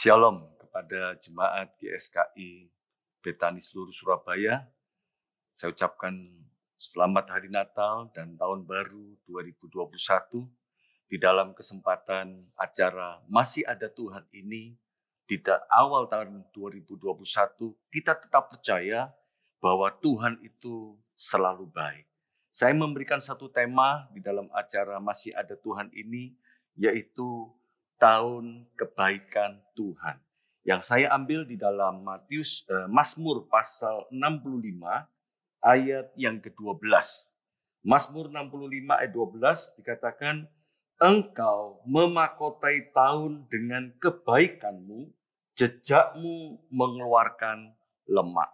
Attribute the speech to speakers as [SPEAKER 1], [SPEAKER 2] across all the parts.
[SPEAKER 1] Shalom kepada jemaat GSKI Betani seluruh Surabaya. Saya ucapkan selamat Hari Natal dan Tahun Baru 2021. Di dalam kesempatan acara Masih Ada Tuhan ini, di awal tahun 2021, kita tetap percaya bahwa Tuhan itu selalu baik. Saya memberikan satu tema di dalam acara Masih Ada Tuhan ini, yaitu Tahun Kebaikan Tuhan. Yang saya ambil di dalam Mazmur pasal 65 ayat yang ke-12. Mazmur 65 ayat 12 dikatakan, Engkau memakotai tahun dengan kebaikanmu, jejakmu mengeluarkan lemak.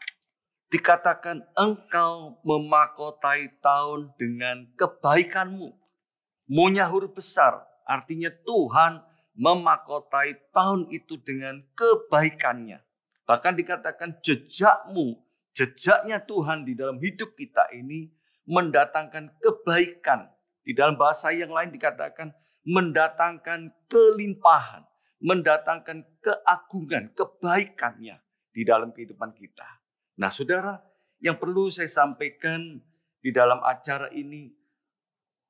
[SPEAKER 1] Dikatakan engkau memakotai tahun dengan kebaikanmu. Mu-nya huruf besar, artinya Tuhan memakotai tahun itu dengan kebaikannya. Bahkan dikatakan jejaknya Tuhan di dalam hidup kita ini mendatangkan kebaikan. Di dalam bahasa yang lain dikatakan mendatangkan kelimpahan, mendatangkan keagungan, kebaikannya di dalam kehidupan kita. Nah, saudara, yang perlu saya sampaikan di dalam acara ini,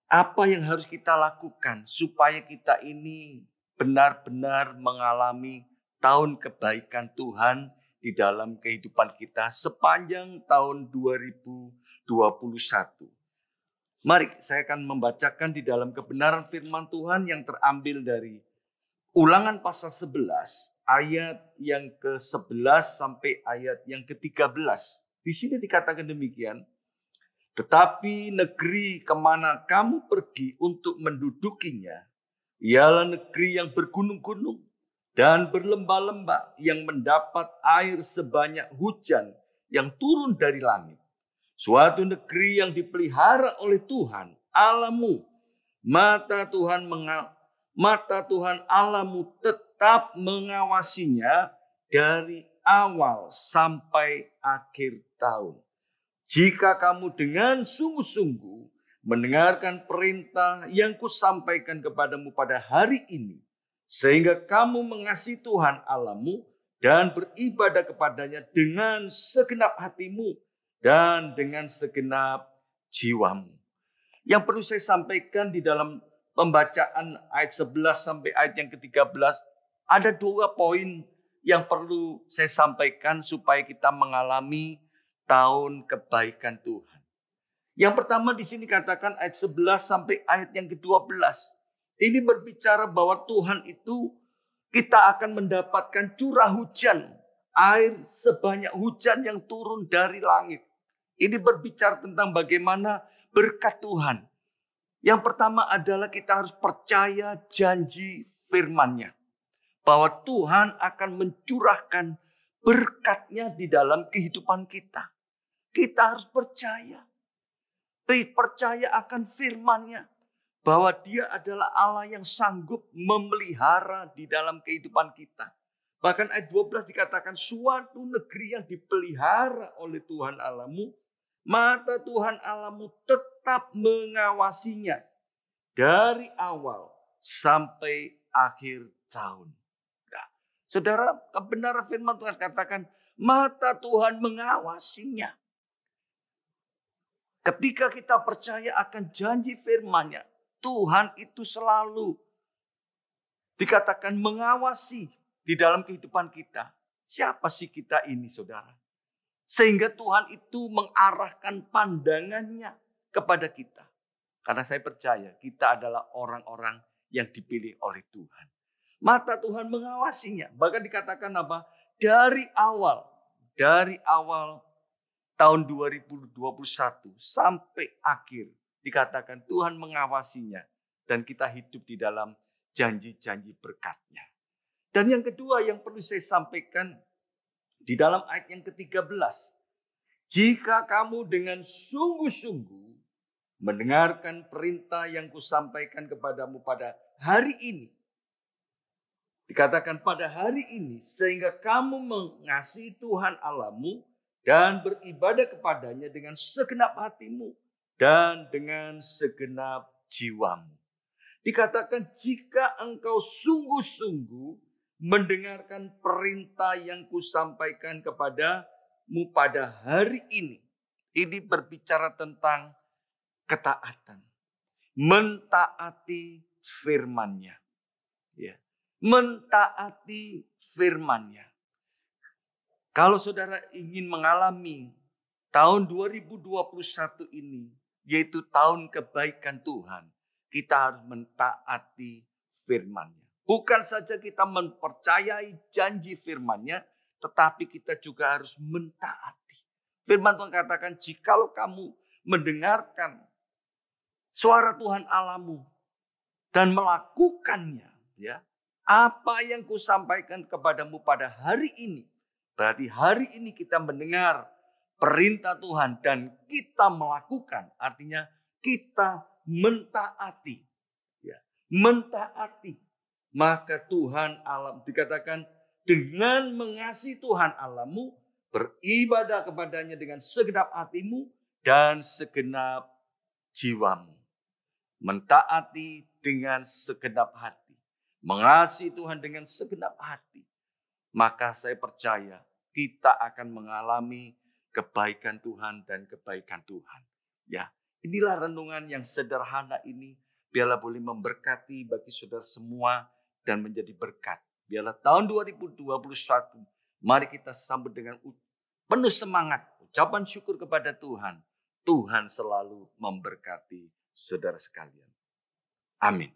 [SPEAKER 1] apa yang harus kita lakukan supaya kita ini benar-benar mengalami tahun kebaikan Tuhan di dalam kehidupan kita sepanjang tahun 2021. Mari saya akan membacakan di dalam kebenaran firman Tuhan yang terambil dari Ulangan pasal 11 ayat yang ke-11 sampai ayat yang ke-13. Di sini dikatakan demikian, tetapi negeri kemana kamu pergi untuk mendudukinya, ialah negeri yang bergunung-gunung dan berlembah-lembah yang mendapat air sebanyak hujan yang turun dari langit. Suatu negeri yang dipelihara oleh Tuhan Allahmu. Mata Tuhan Allahmu tetap mengawasinya dari awal sampai akhir tahun. Jika kamu dengan sungguh-sungguh mendengarkan perintah yang kusampaikan kepadamu pada hari ini, sehingga kamu mengasihi Tuhan Allahmu dan beribadah kepadanya dengan segenap hatimu dan dengan segenap jiwamu. Yang perlu saya sampaikan di dalam pembacaan ayat 11 sampai ayat yang ke-13, ada 2 poin yang perlu saya sampaikan supaya kita mengalami tahun kebaikan Tuhan. Yang pertama di sini katakan ayat 11 sampai ayat yang ke-12. Ini berbicara bahwa Tuhan itu kita akan mendapatkan curah hujan, air sebanyak hujan yang turun dari langit. Ini berbicara tentang bagaimana berkat Tuhan. Yang pertama adalah kita harus percaya janji firman-Nya. Bahwa Tuhan akan mencurahkan berkat-Nya di dalam kehidupan kita. Kita harus percaya. Percaya akan firman-Nya. Bahwa Dia adalah Allah yang sanggup memelihara di dalam kehidupan kita. Bahkan ayat 12 dikatakan suatu negeri yang dipelihara oleh Tuhan Allahmu. Mata Tuhan Allahmu tetap mengawasinya dari awal sampai akhir tahun. Nah, saudara, kebenaran firman Tuhan katakan mata Tuhan mengawasinya. Ketika kita percaya akan janji firman-Nya, Tuhan itu selalu dikatakan mengawasi di dalam kehidupan kita. Siapa sih kita ini, saudara? Sehingga Tuhan itu mengarahkan pandangannya kepada kita. Karena saya percaya kita adalah orang-orang yang dipilih oleh Tuhan. Mata Tuhan mengawasinya. Bahkan dikatakan apa? Dari awal tahun 2021 sampai akhir. Dikatakan Tuhan mengawasinya. Dan kita hidup di dalam janji-janji berkat-Nya. Dan yang kedua yang perlu saya sampaikan di dalam ayat yang ke-13. Jika kamu dengan sungguh-sungguh mendengarkan perintah yang kusampaikan kepadamu pada hari ini. Dikatakan pada hari ini. Sehingga kamu mengasihi Tuhan Allahmu dan beribadah kepadanya dengan segenap hatimu dan dengan segenap jiwamu. Dikatakan jika engkau sungguh-sungguh mendengarkan perintah yang kusampaikan kepadamu pada hari ini. Ini berbicara tentang ketaatan. Mentaati firman-Nya. Ya. Mentaati firman-Nya. Kalau saudara ingin mengalami tahun 2021 ini, yaitu tahun kebaikan Tuhan, kita harus mentaati firman-Nya. Bukan saja kita mempercayai janji firman-Nya, tetapi kita juga harus mentaati. Firman Tuhan katakan, jikalau kamu mendengarkan suara Tuhan Allahmu dan melakukannya, ya, apa yang kusampaikan kepadamu pada hari ini. Berarti hari ini kita mendengar perintah Tuhan dan kita melakukan. Artinya kita mentaati. Ya, mentaati. Maka Tuhan Allah dikatakan dengan mengasihi Tuhan Allahmu, beribadah kepadanya dengan segenap hatimu dan segenap jiwamu. Mentaati dengan segenap hati. Mengasihi Tuhan dengan segenap hati. Maka saya percaya kita akan mengalami kebaikan Tuhan dan kebaikan Tuhan. Ya, inilah renungan yang sederhana ini. Biarlah boleh memberkati bagi saudara semua dan menjadi berkat. Biarlah tahun 2021, mari kita sambut dengan penuh semangat. Ucapan syukur kepada Tuhan. Tuhan selalu memberkati saudara sekalian. Amin.